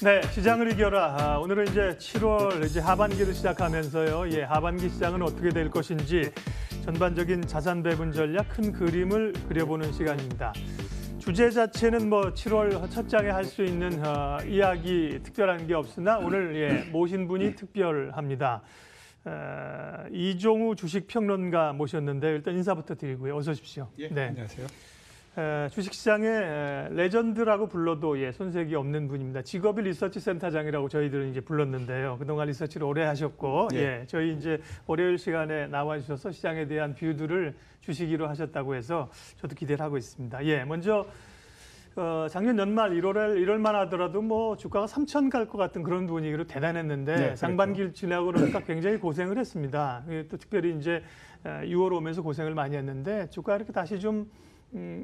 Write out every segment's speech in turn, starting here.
네, 시장을 이겨라. 오늘은 이제 7월 이제 하반기를 시작하면서요. 하반기 시장은 어떻게 될 것인지 전반적인 자산 배분 전략 큰 그림을 그려보는 시간입니다. 주제 자체는 뭐 7월 첫 장에 할 수 있는 이야기 특별한 게 없으나 오늘 모신 분이 특별합니다. 이종우 주식평론가 모셨는데 일단 인사부터 드리고요. 어서 오십시오. 네. 안녕하세요. 주식시장의 레전드라고 불러도 손색이 없는 분입니다. 직업이 리서치 센터장이라고 저희들은 이제 불렀는데요. 그동안 리서치를 오래 하셨고, 저희 이제 월요일 시간에 나와주셔서 시장에 대한 뷰들을 주시기로 하셨다고 해서 저도 기대를 하고 있습니다. 먼저 작년 연말 1월만 하더라도 뭐 주가가 3천 갈 것 같은 그런 분위기로 대단했는데 상반기를 지나고 그러니까 굉장히 고생을 했습니다. 또 특별히 이제 6월 오면서 고생을 많이 했는데 주가 이렇게 다시 좀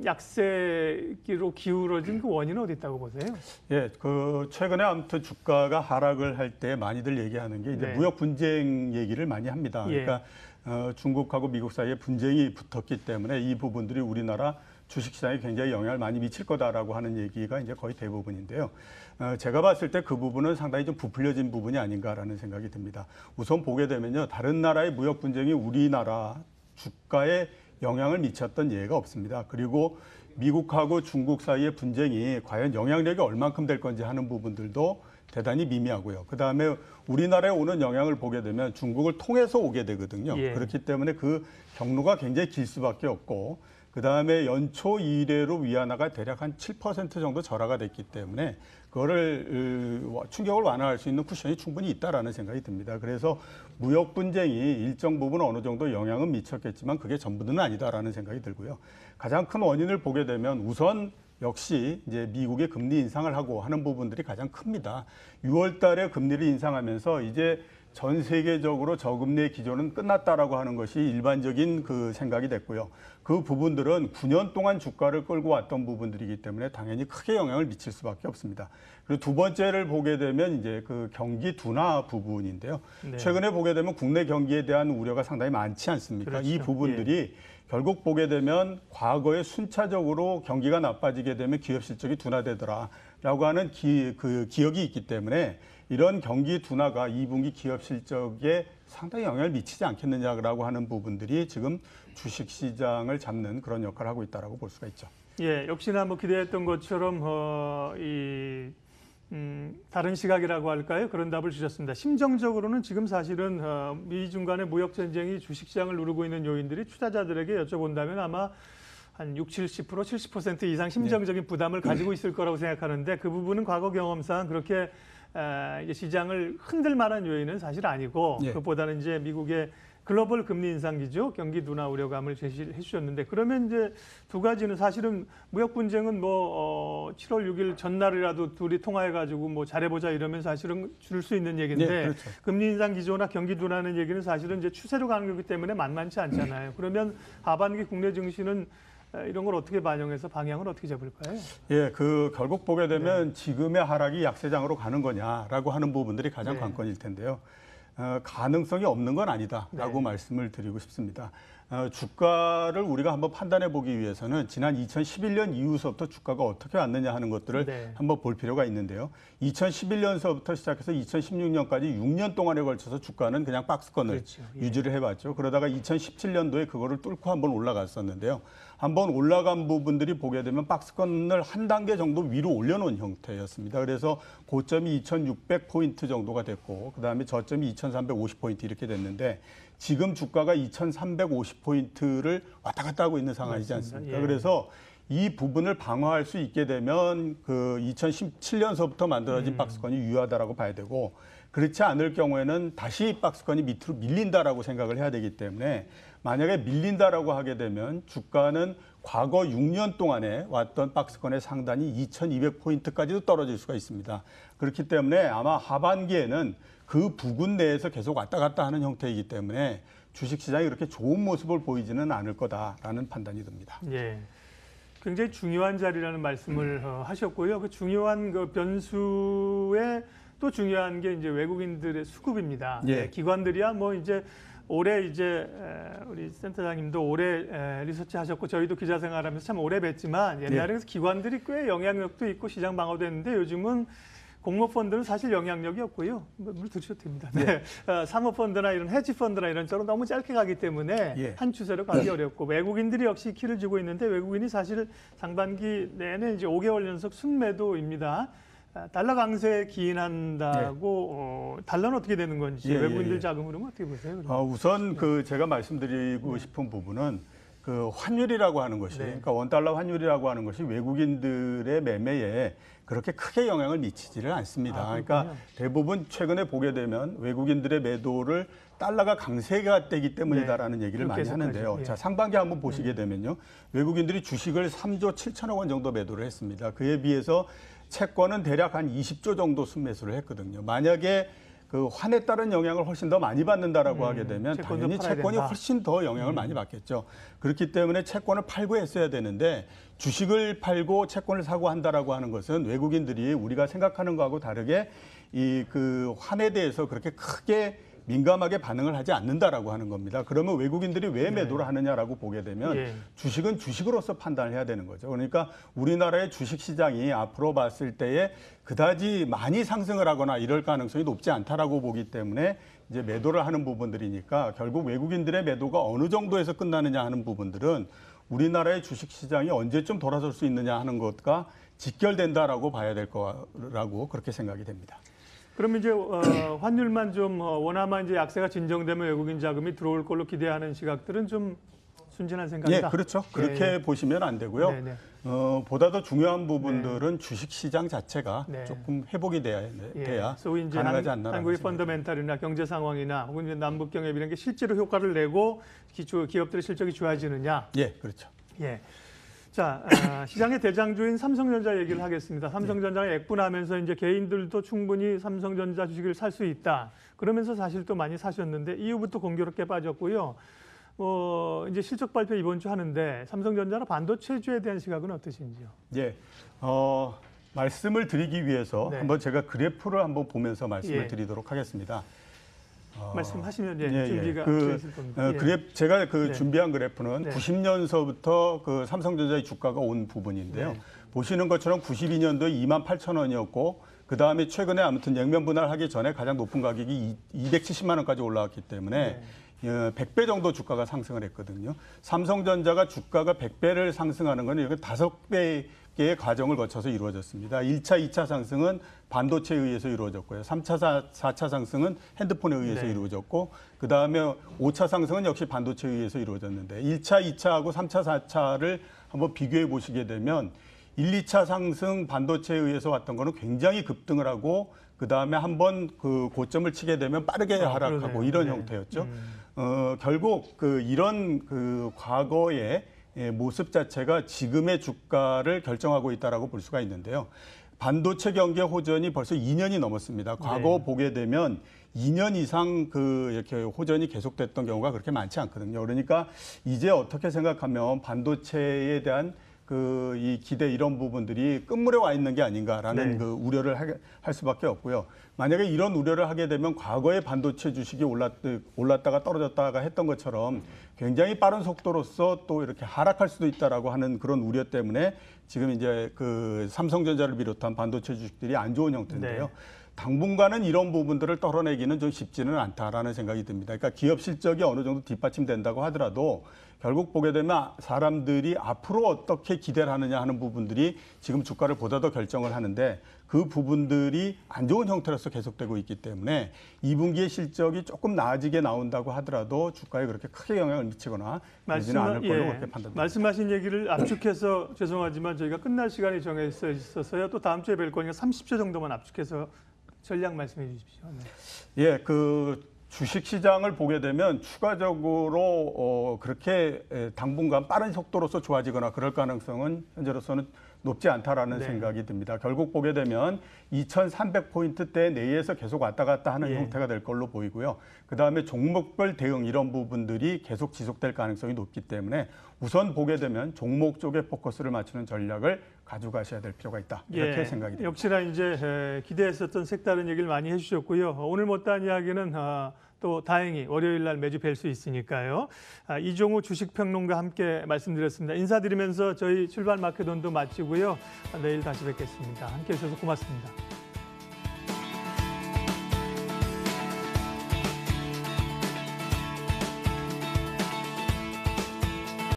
약세기로 기울어진 그 원인은 어디 있다고 보세요? 최근에 아무튼 주가가 하락을 할 때 많이들 얘기하는 게 이제 무역 분쟁 얘기를 많이 합니다. 그러니까 중국하고 미국 사이에 분쟁이 붙었기 때문에 이 부분들이 우리나라 주식시장에 굉장히 영향을 많이 미칠 거다라고 하는 얘기가 이제 거의 대부분인데요. 제가 봤을 때 그 부분은 상당히 좀 부풀려진 부분이 아닌가라는 생각이 듭니다. 우선 보게 되면요, 다른 나라의 무역 분쟁이 우리나라 주가에 영향을 미쳤던 예가 없습니다. 그리고 미국하고 중국 사이의 분쟁이 과연 영향력이 얼만큼 될 건지 하는 부분들도 대단히 미미하고요. 그다음에 우리나라에 오는 영향을 보게 되면 중국을 통해서 오게 되거든요. 그렇기 때문에 그 경로가 굉장히 길 수밖에 없고, 그다음에 연초 이래로 위안화가 대략 한 7% 정도 절하가 됐기 때문에 그거를 충격을 완화할 수 있는 쿠션이 충분히 있다라는 생각이 듭니다. 그래서 무역 분쟁이 일정 부분 어느 정도 영향은 미쳤겠지만 그게 전부는 아니다라는 생각이 들고요. 가장 큰 원인을 보게 되면 우선 역시 이제 미국의 금리 인상을 하고 하는 부분들이 가장 큽니다. 6월 달에 금리를 인상하면서 이제 전 세계적으로 저금리의 기조는 끝났다라고 하는 것이 일반적인 그 생각이 됐고요. 그 부분들은 9년 동안 주가를 끌고 왔던 부분들이기 때문에 당연히 크게 영향을 미칠 수밖에 없습니다. 그리고 두 번째를 보게 되면 이제 그 경기 둔화 부분인데요. 최근에 보게 되면 국내 경기에 대한 우려가 상당히 많지 않습니까? 그렇죠. 이 부분들이 결국 보게 되면 과거에 순차적으로 경기가 나빠지게 되면 기업 실적이 둔화되더라라고 하는 기억이 있기 때문에 이런 경기 둔화가 2분기 기업 실적에 상당히 영향을 미치지 않겠느냐라고 하는 부분들이 지금 주식시장을 잡는 그런 역할을 하고 있다고 볼 수가 있죠. 역시나 뭐 기대했던 것처럼 다른 시각이라고 할까요? 그런 답을 주셨습니다. 심정적으로는 지금 사실은 미중 간의 무역 전쟁이 주식시장을 누르고 있는 요인들이 투자자들에게 여쭤본다면 아마 한 60, 70%, 70% 이상 심정적인 부담을 가지고 있을 거라고 생각하는데 그 부분은 과거 경험상 그렇게 이제 시장을 흔들 만한 요인은 사실 아니고 그것보다는 이제 미국의 글로벌 금리 인상 기조, 경기 둔화 우려감을 제시해 주셨는데 그러면 이제 두 가지는 사실은 무역 분쟁은 뭐 7월 6일 전날이라도 둘이 통화해 가지고 뭐 잘해보자 이러면 사실은 줄 수 있는 얘기인데 그렇죠. 금리 인상 기조나 경기 둔화는 얘기는 사실은 이제 추세로 가는 거기 때문에 만만치 않잖아요. 그러면 하반기 국내 증시는 이런 걸 어떻게 반영해서 방향을 어떻게 잡을까요? 결국 보게 되면 지금의 하락이 약세장으로 가는 거냐라고 하는 부분들이 가장 관건일 텐데요. 가능성이 없는 건 아니다라고 말씀을 드리고 싶습니다. 주가를 우리가 한번 판단해 보기 위해서는 지난 2011년 이후서부터 주가가 어떻게 왔느냐 하는 것들을 한번 볼 필요가 있는데요. 2011년서부터 시작해서 2016년까지 6년 동안에 걸쳐서 주가는 그냥 박스권을 유지를 해봤죠. 그러다가 2017년도에 그거를 뚫고 한번 올라갔었는데요. 한번 올라간 부분들이 보게 되면 박스권을 한 단계 정도 위로 올려놓은 형태였습니다. 그래서 고점이 2,600포인트 정도가 됐고 그다음에 저점이 2,350포인트 이렇게 됐는데 지금 주가가 2,350포인트를 왔다 갔다 하고 있는 상황이지 않습니까? 그래서 이 부분을 방어할 수 있게 되면 그 2017년서부터 만들어진 박스권이 유효하다라고 봐야 되고 그렇지 않을 경우에는 다시 박스권이 밑으로 밀린다라고 생각을 해야 되기 때문에 만약에 밀린다라고 하게 되면 주가는 과거 6년 동안에 왔던 박스권의 상단이 2,200포인트까지도 떨어질 수가 있습니다. 그렇기 때문에 아마 하반기에는 그 부근 내에서 계속 왔다 갔다 하는 형태이기 때문에 주식시장이 그렇게 좋은 모습을 보이지는 않을 거다라는 판단이 듭니다. 굉장히 중요한 자리라는 말씀을 하셨고요. 그 중요한 그 변수에 또 중요한 게 이제 외국인들의 수급입니다. 기관들이야 뭐 이제 올해 이제 우리 센터장님도 오래 리서치 하셨고 저희도 기자 생활하면서 참 오래 뵀지만 옛날에 기관들이 꽤 영향력도 있고 시장 방어도 했는데 요즘은 공모펀드는 사실 영향력이 없고요. 물 드셔도 됩니다. 네. 사모펀드나 이런 헤지펀드나 이런 쪽으로 너무 짧게 가기 때문에 한 추세로 가기 어렵고 외국인들이 역시 키를 쥐고 있는데 외국인이 사실 상반기 내내 이제 5개월 연속 순매도입니다. 달러 강세에 기인한다고 달러는 어떻게 되는 건지 외국인들 자금 흐름은 어떻게 보세요? 우선 그 제가 말씀드리고 싶은 부분은 그 환율이라고 하는 것이 그러니까 원달러 환율이라고 하는 것이 외국인들의 매매에 그렇게 크게 영향을 미치지를 않습니다. 그러니까 대부분 최근에 보게 되면 외국인들의 매도를 달러가 강세가 되기 때문이다라는 얘기를 많이 하는데요. 자, 상반기 한번 보시게 되면요. 외국인들이 주식을 3조 7천억 원 정도 매도를 했습니다. 그에 비해서 채권은 대략 한 20조 정도 순매수를 했거든요. 만약에 그 환에 따른 영향을 훨씬 더 많이 받는다라고 하게 되면 당연히 채권이 훨씬 더 영향을 많이 받겠죠. 그렇기 때문에 채권을 팔고 했어야 되는데 주식을 팔고 채권을 사고 한다라고 하는 것은 외국인들이 우리가 생각하는 거하고 다르게 이 그 환에 대해서 그렇게 크게 민감하게 반응을 하지 않는다라고 하는 겁니다. 그러면 외국인들이 왜 매도를 하느냐라고 보게 되면 주식은 주식으로서 판단을 해야 되는 거죠. 그러니까 우리나라의 주식 시장이 앞으로 봤을 때에 그다지 많이 상승을 하거나 이럴 가능성이 높지 않다라고 보기 때문에 이제 매도를 하는 부분들이니까 결국 외국인들의 매도가 어느 정도에서 끝나느냐 하는 부분들은 우리나라의 주식 시장이 언제쯤 돌아설 수 있느냐 하는 것과 직결된다라고 봐야 될 거라고 그렇게 생각이 됩니다. 그럼 이제 환율만 좀 원화마 이제 약세가 진정되면 외국인 자금이 들어올 걸로 기대하는 시각들은 좀 순진한 생각이다. 예, 그렇죠. 그렇게 보시면 안 되고요. 보다 더 중요한 부분들은 주식 시장 자체가 조금 회복이 돼야 소위 이제 가능하지 않나. 한국의 펀더멘탈이나 경제 상황이나 혹은 이제 남북 경협 이런 게 실제로 효과를 내고 기업들의 실적이 좋아지느냐. 예, 그렇죠. 예. 자, 시장의 대장주인 삼성전자 얘기를 하겠습니다. 삼성전자가 액분하면서 이제 개인들도 충분히 삼성전자 주식을 살 수 있다. 그러면서 사실 또 많이 사셨는데 이후부터 공교롭게 빠졌고요. 이제 실적 발표 이번 주 하는데 삼성전자나 반도체주에 대한 시각은 어떠신지요? 예. 말씀을 드리기 위해서 한번 제가 그래프를 한번 보면서 말씀을 드리도록 하겠습니다. 말씀하시면 준비가 되어 있을 겁니다. 제가 준비한 그래프는 90년서부터 그 삼성전자의 주가가 온 부분인데요. 보시는 것처럼 92년도에 28,000원이었고 그 다음에 최근에 아무튼 액면 분할하기 전에 가장 높은 가격이 270만 원까지 올라왔기 때문에 100배 정도 주가가 상승을 했거든요. 삼성전자가 주가가 100배를 상승하는 건 이게 5배의 과정을 거쳐서 이루어졌습니다. 1차, 2차 상승은 반도체에 의해서 이루어졌고요. 3차, 4차 상승은 핸드폰에 의해서 이루어졌고 그다음에 5차 상승은 역시 반도체에 의해서 이루어졌는데 1차, 2차하고 3차, 4차를 한번 비교해 보시게 되면 1, 2차 상승 반도체에 의해서 왔던 거는 굉장히 급등을 하고 그다음에 한번 그 고점을 치게 되면 빠르게 하락하고 이런 형태였죠. 결국 이런 과거의 모습 자체가 지금의 주가를 결정하고 있다라고 볼 수가 있는데요. 반도체 경기 호전이 벌써 2년이 넘었습니다. 과거 보게 되면 2년 이상 이렇게 호전이 계속됐던 경우가 그렇게 많지 않거든요. 그러니까 이제 어떻게 생각하면 반도체에 대한 이 기대 이런 부분들이 끝물에 와 있는 게 아닌가라는 우려를 할 수밖에 없고요. 만약에 이런 우려를 하게 되면 과거에 반도체 주식이 올랐다가 떨어졌다가 했던 것처럼 굉장히 빠른 속도로서 또 이렇게 하락할 수도 있다라고 하는 그런 우려 때문에 지금 이제 삼성전자를 비롯한 반도체 주식들이 안 좋은 형태인데요. 당분간은 이런 부분들을 떨어내기는 좀 쉽지는 않다라는 생각이 듭니다. 그러니까 기업 실적이 어느 정도 뒷받침된다고 하더라도 결국 보게 되면 사람들이 앞으로 어떻게 기대를 하느냐 하는 부분들이 지금 주가를 보다 더 결정을 하는데 그 부분들이 안 좋은 형태로서 계속되고 있기 때문에 2분기의 실적이 조금 나아지게 나온다고 하더라도 주가에 그렇게 크게 영향을 미치거나 그러지는 않을 걸로 그렇게 판단됩니다. 말씀하신 얘기를 압축해서 죄송하지만 저희가 끝날 시간이 정해져 있어서요. 또 다음 주에 뵐 거니까 30초 정도만 압축해서 전략 말씀해 주십시오. 예, 주식 시장을 보게 되면 추가적으로 그렇게 당분간 빠른 속도로서 좋아지거나 그럴 가능성은 현재로서는 높지 않다라는 생각이 듭니다. 결국 보게 되면 2,300포인트대 내에서 계속 왔다 갔다 하는 형태가 될 걸로 보이고요. 그다음에 종목별 대응 이런 부분들이 계속 지속될 가능성이 높기 때문에 우선 보게 되면 종목 쪽에 포커스를 맞추는 전략을 가져가셔야 될 필요가 있다. 이렇게 생각이 듭니다. 역시나 이제 기대했었던 색다른 얘기를 많이 해주셨고요. 오늘 못다한 이야기는 또 다행히 월요일 날 매주 뵐 수 있으니까요. 이종우 주식평론가 함께 말씀드렸습니다. 인사드리면서 저희 출발 마켓온도 마치고요. 내일 다시 뵙겠습니다. 함께해 주셔서 고맙습니다.